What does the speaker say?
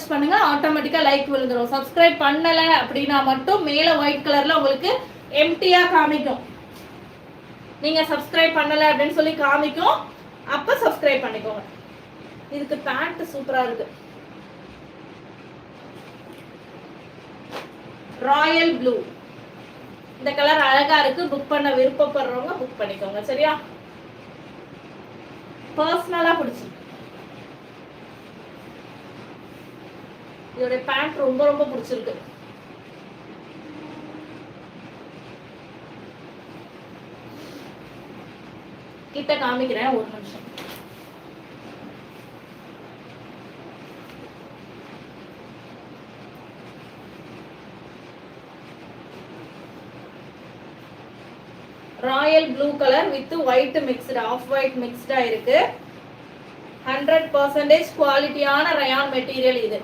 Use பண்ணுங்க, ஆட்டோமேட்டிக்கா like விழுந்துரும். சப்ஸ்கிரைப் பண்ணல அப்படின்னா மட்டும் மேல ஒயிட் கலர்ல உங்களுக்கு எம்டியா காமிக்கும். நீங்க சப்ஸ்கிரைப் பண்ணல அப்படின்னு சொல்லி காமிக்கும், அப்ப சப்ஸ்கிரைப் பண்ணிக்கோங்க. இதுக்கு பேண்ட் சூப்பரா இருக்கு. ராயல் ப்ளூ, இந்த கலர் அழகா இருக்கு. புக் பண்ண விருப்பப்படுறவங்க புக் பண்ணிக்கோங்க. சரியா? பர்சனலா பிடிச்சிருக்கு. இதோட பேண்ட் ரொம்ப ரொம்ப பிடிச்சிருக்கு. கிட்ட காமிக்கிறேன், ஒரு நிமிஷம். Royal blue colour with white mixed, off white மிக்ஸ்டா இருக்கு. 100% குவாலிட்டியான ரயான் மெட்டீரியல் இது.